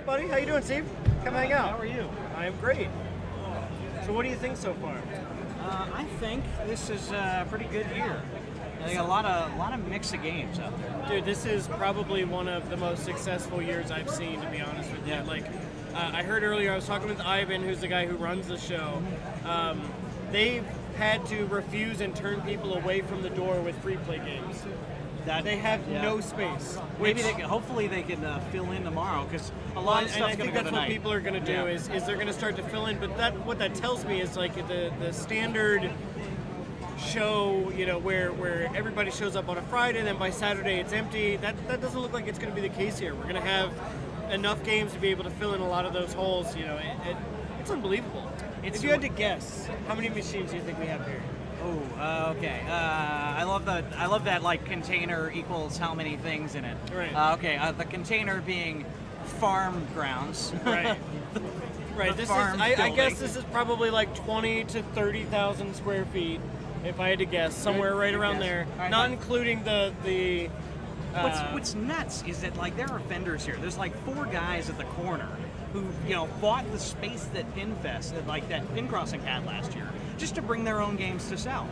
buddy? How you doing, Steve? Come hang out. How are you? I am great. So what do you think so far? I think this is a pretty good year. I think a lot of mix of games out there. Dude, this is probably one of the most successful years I've seen, to be honest with you. Yeah. Like, I heard earlier, I was talking with Ivan, who's the guy who runs the show. They've had to refuse and turn people away from the door with free play games. They have no space. Maybe hopefully they can fill in tomorrow, because a lot of stuff's going to go tonight. I think that's what people are going to do is they're going to start to fill in. But what that tells me is like the standard show, you know, where everybody shows up on a Friday, and then by Saturday it's empty. That doesn't look like it's going to be the case here. We're going to have enough games to be able to fill in a lot of those holes. You know, it's unbelievable. If you had to guess, how many machines do you think we have here? Oh, okay. I love that like container equals how many things in it. Right. Okay. The container being farm grounds. Right. Right. I guess this is probably like 20 to 30,000 square feet, if I had to guess, somewhere right around there. Right. Not including the. What's nuts is that like there are vendors here. There's like 4 guys at the corner who bought the space that Pinfest, that Pin Crossing had last year, just to bring their own games to sell.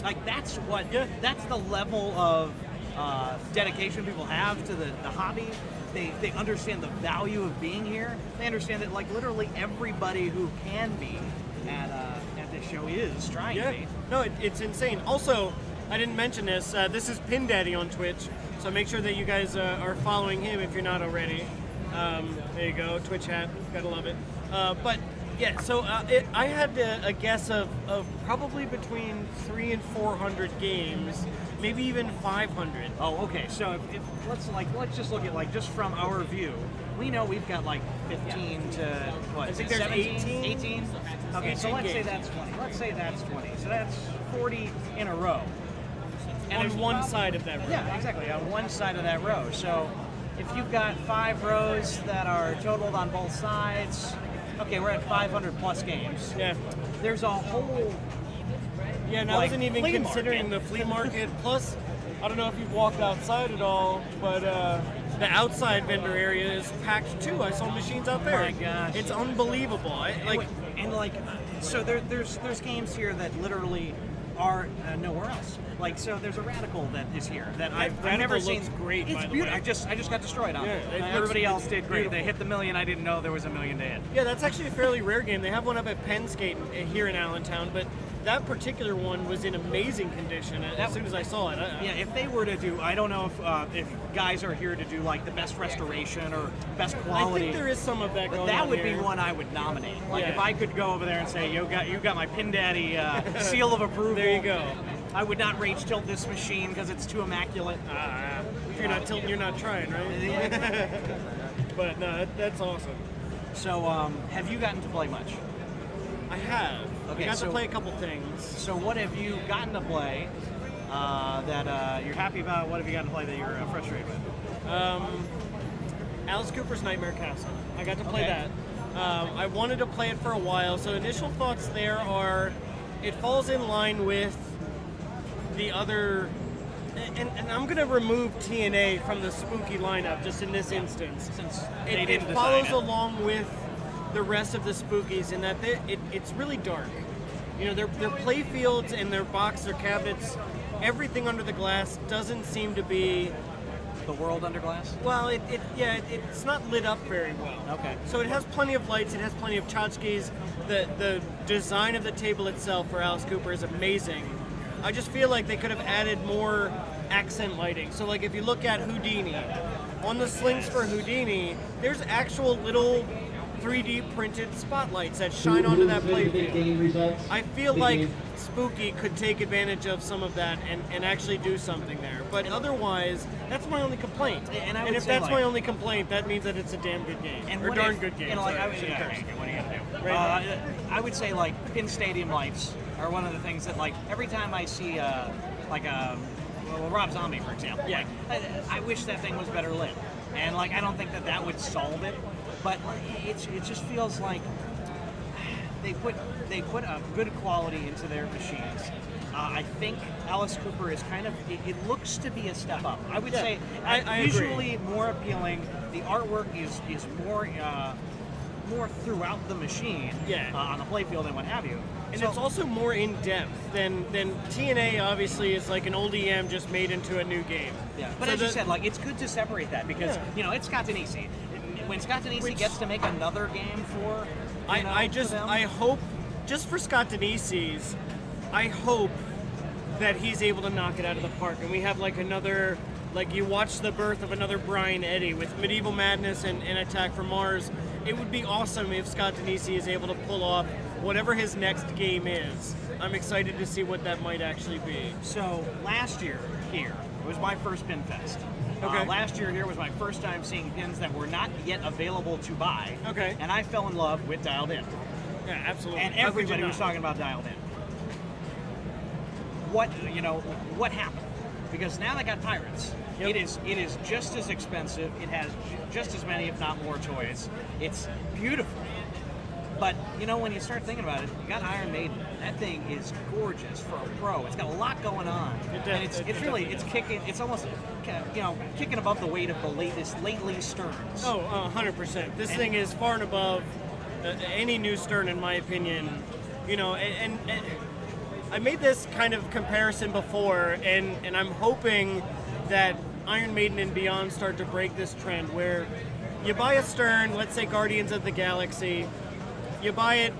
Like that's the level of dedication people have to the hobby. They understand the value of being here. They understand that like literally everybody who can be at this show is trying to be. No, it's insane. Also, I didn't mention this. This is PinDaddy on Twitch, so make sure that you guys are following him if you're not already. There you go, Twitch hat, gotta love it. But yeah, so I had a guess of probably between 300 and 400 games, maybe even 500. Oh, okay. So let's just look at just from our view. We know we've got like 15 to what? I think there's 17, 18. Okay, 18 so let's say that's 20. Let's say that's 20. So that's 40 in a row. And on one side of that row. Yeah, exactly. On one side of that row. So if you've got 5 rows that are totaled on both sides, okay, we're at 500 plus games. Yeah. There's a whole. Yeah, and I wasn't even considering the flea market. Plus, I don't know if you've walked outside at all, but the outside vendor area is packed too. I saw machines out there. Oh my gosh. It's unbelievable. So there's games here that literally are nowhere else. Like, so there's a Radical that is here that I've never seen. Looks great, it's by the beautiful. way. I just got destroyed on it. Everybody else did great. They hit the million. I didn't know there was a million to hit. Yeah, that's actually a fairly rare game. They have one up at Penn Skate here in Allentown, but that particular one was in amazing condition as soon as I saw it. Yeah, if they were to do, I don't know if guys are here to do like the best restoration or best quality. I think there is some of that going on. But that would here. be one I would nominate. Like if I could go over there and say, you got my PinDaddy seal of approval. There you go. I would not rage tilt this machine because it's too immaculate. If you're not tilting, you're not trying, right? But no, that's awesome. So, have you gotten to play much? I have. Okay, I got to play a couple things. So what have you gotten to play that you're happy about? What have you gotten to play that you're frustrated with? Alice Cooper's Nightmare Castle. I got to play that. I wanted to play it for a while, so initial thoughts there are it falls in line with the other, and I'm going to remove TNA from the spooky lineup just in this instance. Since it follows along with the rest of the spookies in that it's really dark. You know, their play fields and their box, their cabinets, everything under the glass doesn't seem to be the world under glass. Well, it's not lit up very well. Okay. So it has plenty of lights. It has plenty of tchotchkes. The design of the table itself for Alice Cooper is amazing. I just feel like they could have added more accent lighting. So like if you look at Houdini, on the slings for Houdini, there's actual little 3D printed spotlights that shine onto that playfield. I feel like Spooky could take advantage of some of that and actually do something there. But otherwise, that's my only complaint. And if that's my only complaint, that means that it's a damn good game. Or darn good game. What are you gonna do? I would say like Pin Stadium lights are one of the things that like every time I see Rob Zombie, for example. Yeah. Like, I wish that thing was better lit. And like I don't think that would solve it. But it just feels like they put a good quality into their machines, I think Alice Cooper is kind of, it looks to be a step up. I would say I visually more appealing. The artwork is more throughout the machine on the playfield and what have you. And it's also more in depth than TNA. Obviously, is like an old EM just made into a new game. Yeah, but as you said, like it's good to separate that because it's Scott Denisi. When Scott Denisi gets to make another game for, I hope, just for Scott Denisi's, I hope that he's able to knock it out of the park, and we have like another, like you watch the birth of another Brian Eddy with Medieval Madness and Attack from Mars. It would be awesome if Scott Denisi is able to pull off whatever his next game is. I'm excited to see what that might actually be. So last year here, it was my first Pinfest. Okay. Last year here was my first time seeing pins that were not yet available to buy. Okay. And I fell in love with Dialed In. Yeah, absolutely. And everybody was talking about Dialed In. What happened? Because now they got Pirates. Yep. It is just as expensive. It has just as many, if not more, toys. It's beautiful. But when you start thinking about it, you got Iron Maiden. That thing is gorgeous for a pro. It's got a lot going on, and it's kicking. It's almost kicking above the weight of the lately Sterns. Oh, 100%. This thing is far and above any new Stern, in my opinion. And I made this kind of comparison before, and I'm hoping that Iron Maiden and beyond start to break this trend where you buy a Stern, let's say Guardians of the Galaxy. You buy it,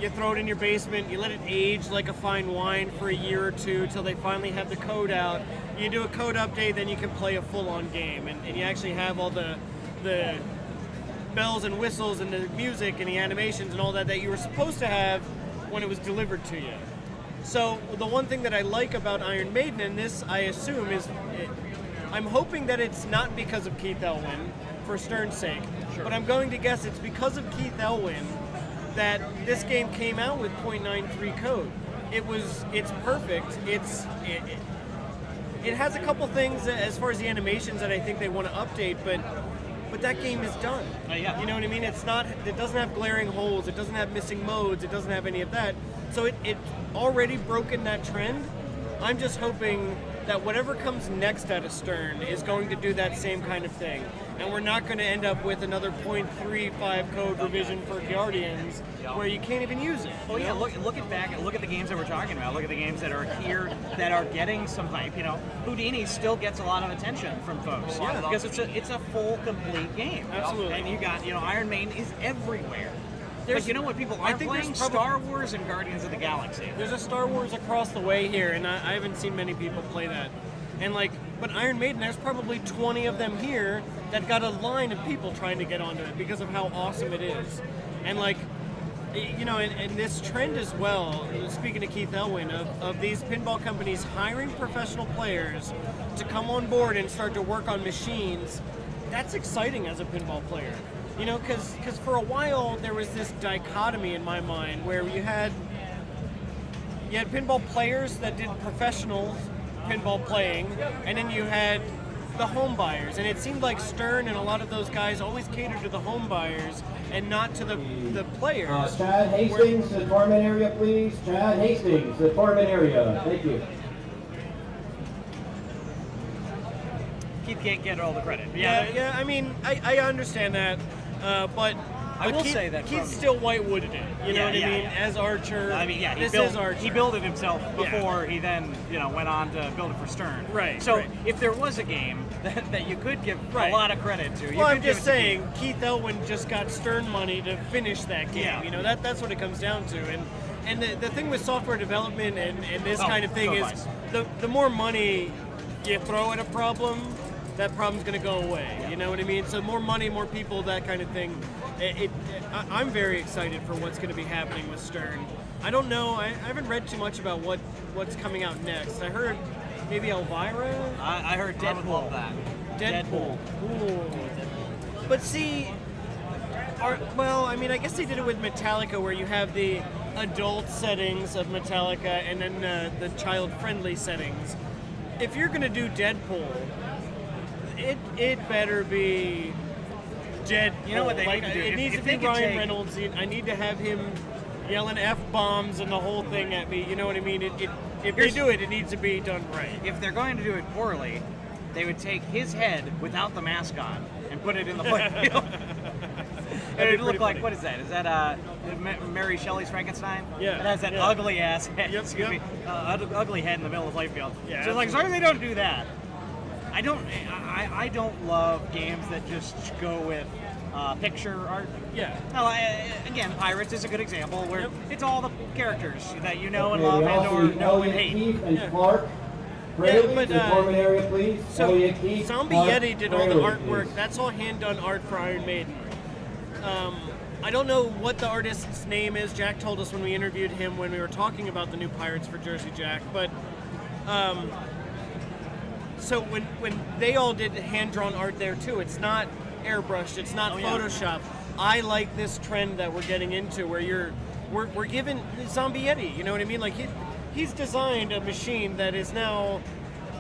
you throw it in your basement, you let it age like a fine wine for a year or two till they finally have the code out. You do a code update, then you can play a full-on game, and you actually have all the bells and whistles and the music and the animations and all that you were supposed to have when it was delivered to you. So the one thing that I like about Iron Maiden, and this I assume is, I'm hoping that it's not because of Keith Elwin for Stern's sake, but I'm going to guess it's because of Keith Elwin that this game came out with .93 code. It's perfect. It has a couple things as far as the animations that I think they want to update, but that game is done. Yeah. You know what I mean? It doesn't have glaring holes. It doesn't have missing modes. It doesn't have any of that. So it's already broken that trend. I'm just hoping that whatever comes next out of Stern is going to do that same kind of thing. And we're not going to end up with another .35 code revision for Guardians where you can't even use it. Well, yeah, look at the games that we're talking about. Look at the games that are here that are getting some hype. Houdini still gets a lot of attention from folks because it's a full, complete game. Absolutely. And you got, Iron Maiden is everywhere. But you know what people aren't playing? Star Wars and Guardians of the Galaxy. There's a Star Wars across the way here, and I haven't seen many people play that. And but Iron Maiden, there's probably 20 of them here that got a line of people trying to get onto it because of how awesome it is. And and this trend as well, speaking of Keith Elwin, of these pinball companies hiring professional players to come on board and start to work on machines, that's exciting as a pinball player. Because for a while there was this dichotomy in my mind where you had pinball players that did professional pinball playing, and then you had the home buyers, and it seemed like Stern and a lot of those guys always catered to the home buyers and not to the players. Chad Hastings, the tournament area, please. Chad Hastings, the tournament area. Thank you. Keith can't get all the credit. Yeah. I mean, I understand that, but I will Keith, say that Keith still whitewooded it. You know what I mean? As Archer. This is Archer. He built it himself before he then went on to build it for Stern. Right. So if there was a game that you could give a lot of credit to, well, I'm just saying Keith Elwin just got Stern money to finish that game. Yeah. That's what it comes down to. And the thing with software development and this kind of thing is the more money you throw at a problem, that problem's going to go away. Yeah. You know what I mean? So more money, more people, that kind of thing. I'm very excited for what's going to be happening with Stern. I don't know. I haven't read too much about what's coming out next. I heard maybe Elvira. I heard Deadpool. Deadpool. Ooh. But see, I guess they did it with Metallica, where you have the adult settings of Metallica and then the child-friendly settings. If you're going to do Deadpool, it better be Deadpool. You know what they need to do? It needs to be Ryan Reynolds. I need to have him yelling F-bombs and the whole thing at me. You know what I mean? If they do it, it needs to be done right. If they're going to do it poorly, they would take his head without the mask on and put it in the playfield. And it'd look like, what is that? Is that Mary Shelley's Frankenstein? Yeah. It has that ugly ass head. Yep, Excuse me. Ugly head in the middle of the playfield. Yeah, So like, sorry they don't do that. I don't love games that just go with picture art. Yeah. Now, again, Pirates is a good example where it's all the characters that you know and Okay, love we and also or need know and Elliot hate. Keefe and Yeah. Clark. Yeah, Fraley, but, to the Foreman area, please. So Elliot Keefe, Zombie Clark, Yeti did all the Fraley, artwork. please. That's all hand-done art for Iron Maiden. I don't know what the artist's name is. Jack told us when we interviewed him when we were talking about the new Pirates for Jersey Jack. But so when they all did hand-drawn art there too, it's not airbrushed, it's not Photoshop. I like this trend that we're getting into where we're giving Zombie Yeti, you know what I mean? Like he's designed a machine that is now,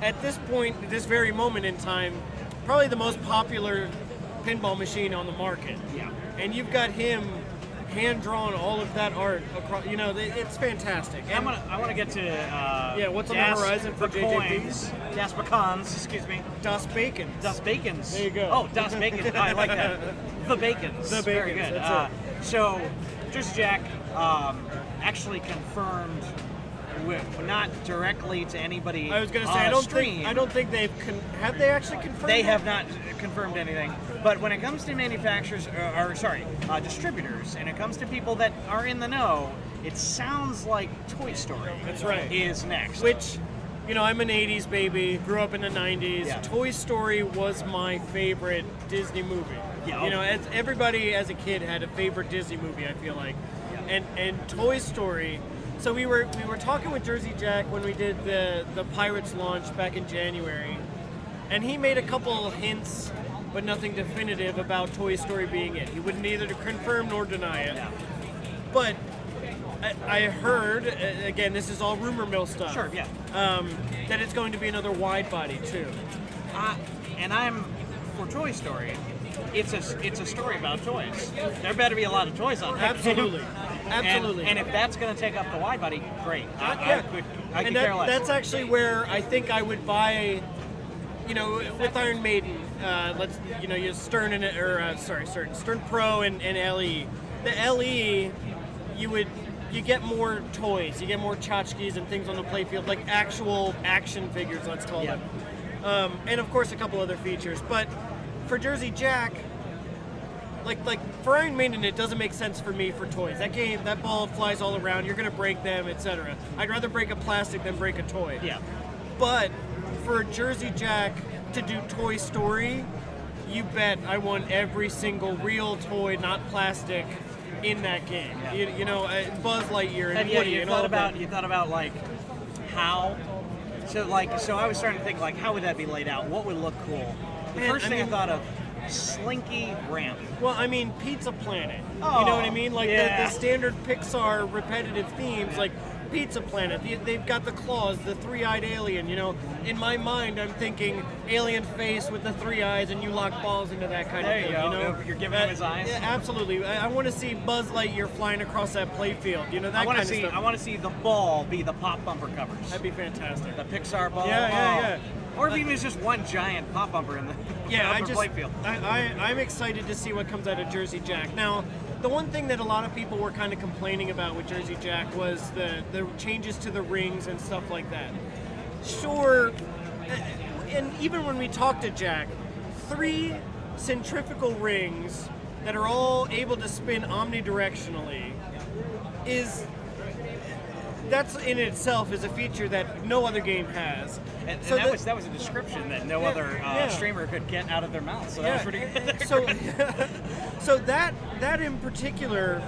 at this point, this very moment in time, probably the most popular pinball machine on the market. Yeah. And you've got him hand-drawn all of that art across, you know, it's fantastic. And I want to get to what's on the horizon for Coins, Das Bacons, excuse me. Das Bacon. Das Bacons. There you go. Oh, Das Bacon. I like that. The Bacons. The Very Bacons, good. that's So, Jersey Jack actually confirmed, not directly to anybody. I was going to on say, stream. I don't think they've have they actually confirmed? They it? have not confirmed anything. But when it comes to manufacturers, distributors, and it comes to people that are in the know, it sounds like Toy Story. That's right. Is next. Which, you know, I'm an 80s baby, grew up in the 90s. Yeah. Toy Story was my favorite Disney movie. Yeah. You know, as everybody as a kid had a favorite Disney movie, I feel like. Yeah. And Toy Story. So we were talking with Jersey Jack when we did the Pirates launch back in January. And he made a couple of hints, but nothing definitive about Toy Story being it. He wouldn't either confirm nor deny it. Yeah. But I heard, again, this is all rumor mill stuff. Sure, yeah. That it's going to be another wide body too. And I'm for Toy Story. It's a story about toys. There better be a lot of toys on that. Absolutely, absolutely. And if that's going to take up the wide body, great. I could care less. That's actually where I think I would buy. You know, with Iron Maiden, you Stern and Stern Pro and LE. The LE, you get more toys, you get more tchotchkes and things on the playfield, like actual action figures, let's call them. And of course a couple other features. But for Jersey Jack, like for Iron Maiden, it doesn't make sense for me for toys. That ball flies all around, you're gonna break them, etc. I'd rather break a plastic than break a toy. Yeah. But for Jersey Jack to do Toy Story, you bet I want every single real toy, not plastic, in that game. Yeah. You know, Buzz Lightyear and Have Woody you and thought all about that. you thought about like how? So I was starting to think like how would that be laid out? What would look cool? The Man, first thing I mean- thought of, slinky ramp. Well, I mean, Pizza Planet. Oh, you know what I mean? Like yeah. the standard Pixar repetitive themes, like Pizza Planet. They've got the claws, the three-eyed alien. You know, in my mind, I'm thinking alien face with the three eyes, and you lock balls into that kind There of you thing. go. You know, You're giving him his eyes. Yeah, absolutely. I want to see Buzz Lightyear flying across that playfield. You know, that I want kind to see. of stuff. I want to see the ball be the pop bumper covers. That'd be fantastic. The Pixar ball. Yeah. Or if even it's just one giant pop bumper in the Yeah, upper playfield. I'm excited to see what comes out of Jersey Jack. Now, the one thing that a lot of people were kind of complaining about with Jersey Jack was the changes to the rings and stuff like that. Sure, and even when we talked to Jack, 3 centrifugal rings that are all able to spin omnidirectionally that's in itself is a feature that no other game has. And So that was a description that no other streamer could get out of their mouth. So that was pretty good. So that in particular,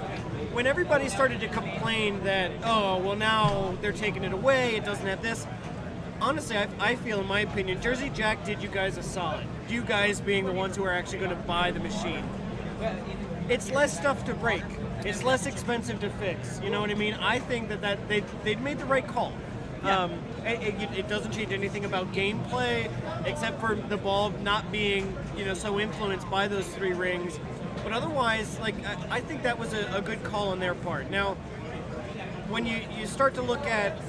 when everybody started to complain that, oh, well now they're taking it away, it doesn't have this. Honestly, I feel, in my opinion, Jersey Jack did you guys a solid. You guys being the ones who are actually going to buy the machine. It's less stuff to break. It's less expensive to fix. You know what I mean? I think that they'd made the right call. Yeah. It doesn't change anything about gameplay, except for the ball not being, so influenced by those 3 rings. But otherwise, I think that was a good call on their part. Now, when you start to look at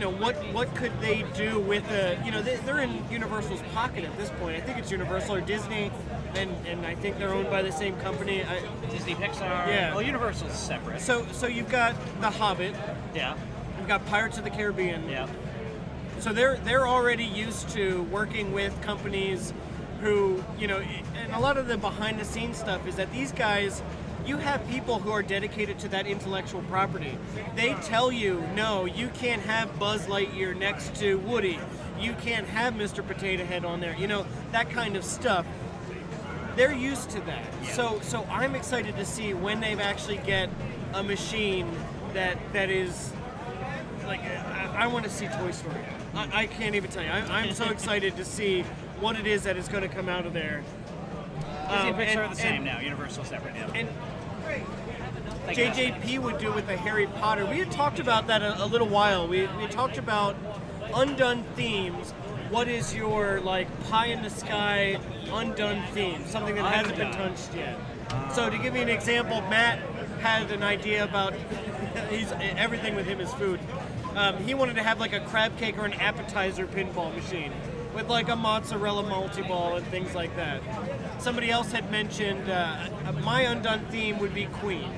what could they do with they're in Universal's pocket at this point. I think it's Universal or Disney, and I think they're owned by the same company. Disney, Pixar. Yeah. Well, Universal's separate. So you've got The Hobbit. Yeah. You've got Pirates of the Caribbean. Yeah. So they're already used to working with companies who, and a lot of the behind the scenes stuff is that these guys, you have people who are dedicated to that intellectual property. They tell you, no, you can't have Buzz Lightyear next to Woody. You can't have Mr. Potato Head on there. That kind of stuff. They're used to that. Yeah. So I'm excited to see when they actually get a machine that is like, I want to see Toy Story. I can't even tell you. I'm so excited to see what it is that is going to come out of there. Disney and Pixar are the same now. Universal separate now. And JJP would do with the Harry Potter. We had talked about that a little while. We talked about undone themes. What is your pie in the sky undone theme? Something that hasn't been touched yet. So to give you an example, Matt had an idea about everything with him is food. He wanted to have a crab cake or an appetizer pinball machine with a mozzarella multi-ball and things like that. Somebody else had mentioned my undone theme would be Queen.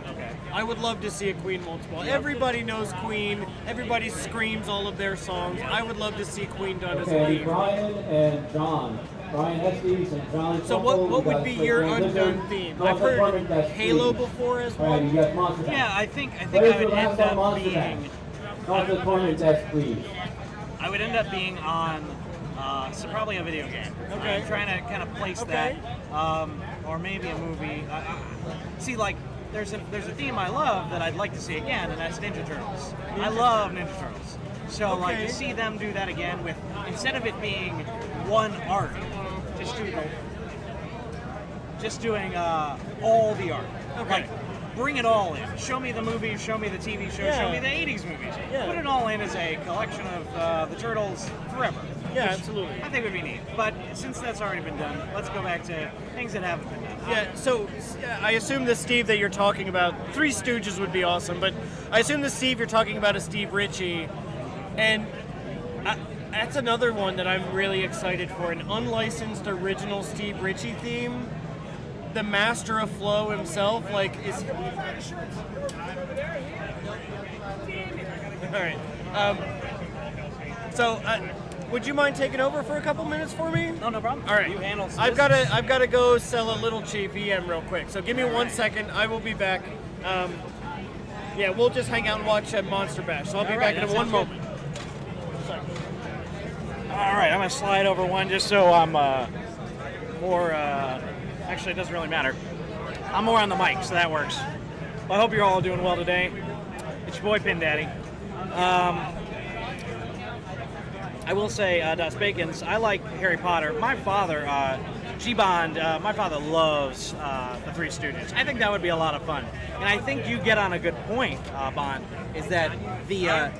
Okay. I would love to see a Queen multi-ball. Everybody knows Queen. Everybody screams all of their songs. I would love to see Queen done as a Okay, theme. Brian and John. Brian Estes and John. So what would be your undone theme? I've heard Halo before as All right, you well. got Monster Bash. Yeah, I think I Where's the would last end one, up Monster being. Bash? Monster Tournament test, please. I would end up being on, so probably a video game. Okay. I'm trying to kind of place Okay. that, or maybe a movie. See, there's a theme I love that I'd like to see again, and that's Ninja Turtles. I love Ninja Turtles. So Okay. to see them do that again with, instead of it being one arc, just doing all the art. Okay. Bring it all in. Show me the movies, show me the TV shows, Yeah. show me the 80s movies. Yeah. Put it all in as a collection of the Turtles forever. Yeah, Which absolutely. I think would be neat. But since that's already been done, let's go back to things that haven't been done. Yeah, so I assume the Steve that you're talking about, Three Stooges would be awesome, but I assume the Steve you're talking about is Steve Ritchie, and that's another one that I'm really excited for, an unlicensed original Steve Ritchie theme. The master of flow himself, is... All right. Would you mind taking over for a couple minutes for me? No problem. All right. You handle I've got to go sell a Little Chief EM real quick. So give me 1 second. I will be back. We'll just hang out and watch Monster Bash. So I'll be back in one moment. All right, I'm going to slide over one just so I'm more, actually it doesn't really matter. I'm more on the mic, so that works. Well, I hope you're all doing well today. It's your boy PinDaddy. I will say, Das Bacons, I like Harry Potter. My father, G-Bond, my father loves the Three Stooges. I think that would be a lot of fun. And I think you get on a good point, Bond, is that the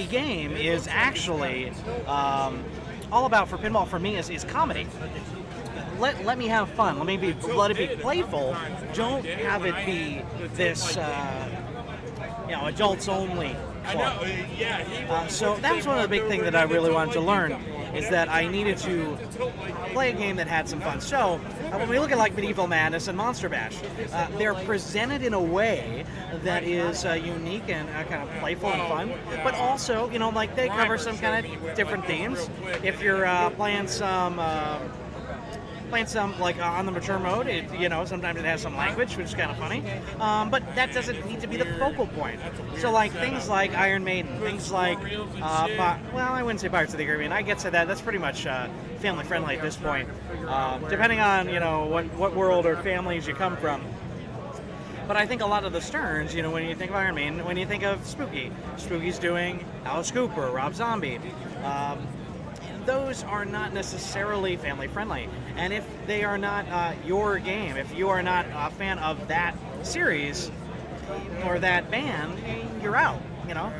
game is actually all about, for pinball for me, is comedy. Let me have fun. Let it be playful. Don't have it be this adults only club. So that was one of the big things that I really wanted to learn, is that I needed to play a game that had some fun. So when we look at Medieval Madness and Monster Bash, they're presented in a way that is unique and kind of playful and fun, but also, they cover some kind of different themes. If you're playing some on the mature mode, sometimes it has some language, which is kind of funny, but that doesn't need to be the focal point. So things like Iron Maiden, things like I wouldn't say Pirates of the Caribbean. I get to that's pretty much family friendly at this point, depending on what world or families you come from. But I think a lot of the Sterns, when you think of Iron Maiden, when you think of Spooky's doing Alice Cooper, Rob Zombie. Those are not necessarily family friendly, and if they are not your game, if you are not a fan of that series or that band, you're out,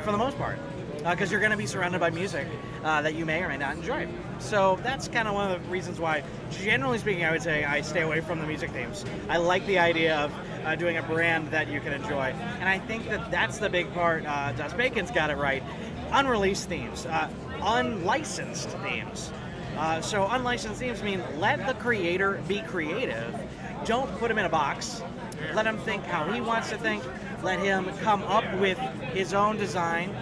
for the most part, because you're going to be surrounded by music that you may or may not enjoy. So that's kind of one of the reasons why, generally speaking, I would say I stay away from the music themes. I like the idea of doing a brand that you can enjoy. And I think that that's the big part. Das Bacon's got it right. Unreleased themes, unlicensed themes. So unlicensed themes mean let the creator be creative. Don't put him in a box. Let him think how he wants to think. Let him come up with his own design.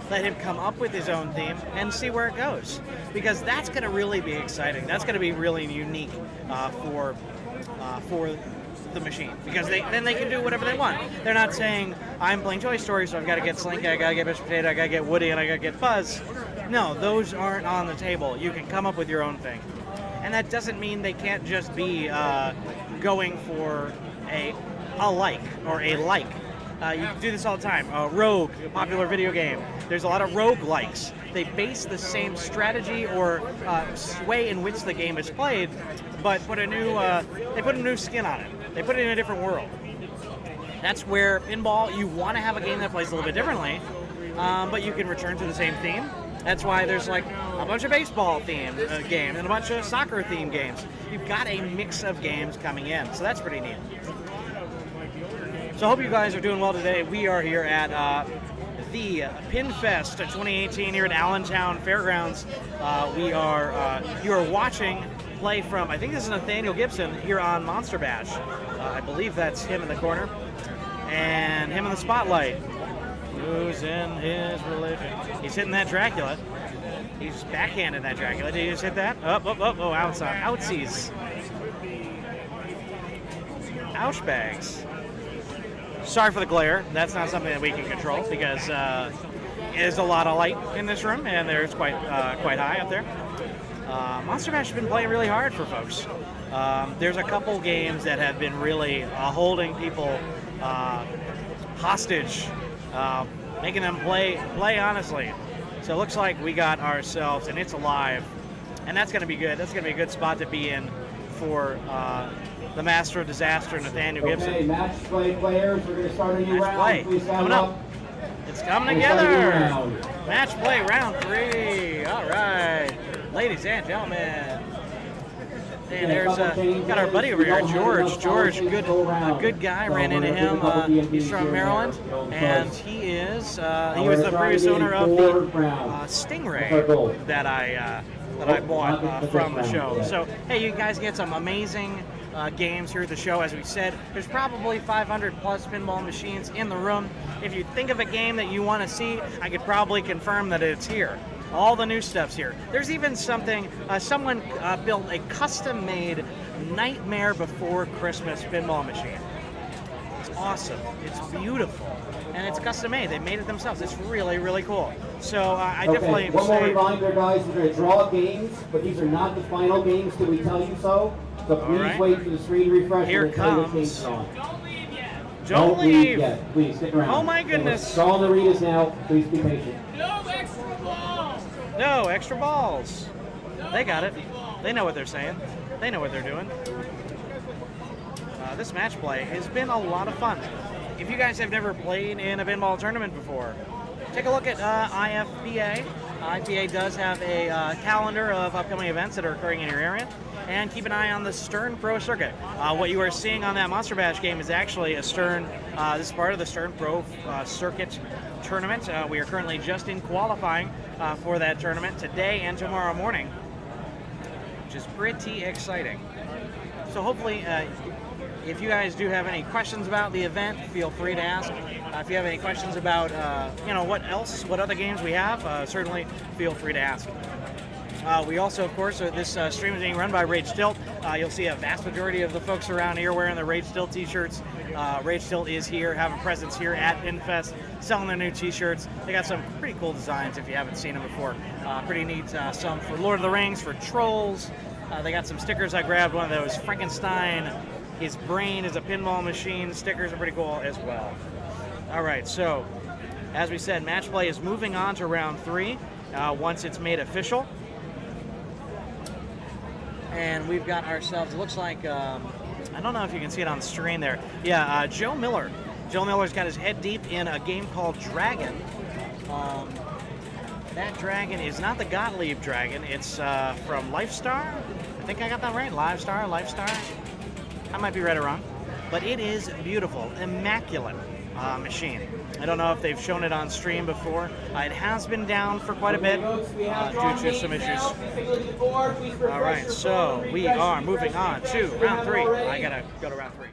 Let him come up with his own theme and see where it goes. Because that's going to really be exciting. That's going to be really unique for the machine. Because then they can do whatever they want. They're not saying, I'm playing Toy Story, so I've got to get Slinky, I got to get Mr. Potato, I got to get Woody, and I got to get Buzz. No, those aren't on the table. You can come up with your own thing. And that doesn't mean they can't just be going for a like or a like. You do this all the time. Rogue, a popular video game. There's a lot of rogue likes. They base the same strategy or way in which the game is played, but put a new they put a new skin on it. They put it in a different world. That's where pinball, you want to have a game that plays a little bit differently, but you can return to the same theme. That's why there's like a bunch of baseball themed games and a bunch of soccer themed games. You've got a mix of games coming in, so that's pretty neat. So I hope you guys are doing well today. We are here at the Pinfest 2018 here at Allentown Fairgrounds. You are watching play from, I think this is Nathaniel Gibson here on Monster Bash. I believe that's him in the corner. And him in the spotlight. Who's in his religion? He's hitting that Dracula. He's backhanded that Dracula. Did he just hit that? Oh, outside. Outsies. Ouch bags. Sorry for the glare. That's not something that we can control because there's a lot of light in this room and there's quite high up there. Monster Bash has been playing really hard for folks. There's a couple games that have been really holding people hostage, making them play honestly. So it looks like we got ourselves, and it's alive, and that's going to be good. That's going to be a good spot to be in for the Master of Disaster, Nathaniel Gibson. Okay, match play players, we're going to start a new round. Play. Please stand Coming up. It's coming together. Match play round 3. All right, ladies and gentlemen. And there's got our buddy over here, George. George, good guy. Ran into him. He's from Maryland, and he was the previous owner of the Stingray that I bought from the show. So hey, you guys get some amazing games here at the show. As we said, there's probably 500 plus pinball machines in the room. If you think of a game that you want to see, I could probably confirm that it's here. All the new stuff's here. There's even something, someone built a custom-made Nightmare Before Christmas pinball machine. It's awesome. It's beautiful. And it's custom-made. They made it themselves. It's really, really cool. So I definitely one more reminder, guys. We're going to draw games, but these are not the final games till we tell you so. So please wait for the screen refresh. Here it comes. Don't leave yet. Please stick around. Oh my goodness. Draw the arenas now. Please be patient. No extra balls. They got it. They know what they're saying. They know what they're doing. This match play has been a lot of fun. If you guys have never played in a pinball tournament before, take a look at IFPA. IFPA does have a calendar of upcoming events that are occurring in your area. And keep an eye on the Stern Pro Circuit. What you are seeing on that Monster Bash game is actually a Stern, this is part of the Stern Pro Circuit tournament. We are currently just in qualifying for that tournament today and tomorrow morning, which is pretty exciting. So hopefully, if you guys do have any questions about the event, feel free to ask. If you have any questions about, what other games we have, certainly feel free to ask. We also, of course, this stream is being run by Rage Tilt. You'll see a vast majority of the folks around here wearing the Rage Tilt t-shirts. Rage Tilt is here, have a presence here at Pinfest, selling their new t-shirts. They got some pretty cool designs if you haven't seen them before. Pretty neat, some for Lord of the Rings, for Trolls. They got some stickers. I grabbed one of those. Frankenstein, his brain is a pinball machine. Stickers are pretty cool as well. All right, so as we said, match play is moving on to round 3 once it's made official. And we've got ourselves, it looks like, I don't know if you can see it on the screen there. Yeah, Joe Miller. Joe Miller's got his head deep in a game called Dragon. That dragon is not the Gottlieb dragon. It's from Lifestar. I think I got that right. Lifestar. I might be right or wrong. but it is beautiful, immaculate machine. I don't know if they've shown it on stream before. It has been down for quite a bit due to some issues. All right, so we are moving on to round 3. I gotta go to round 3.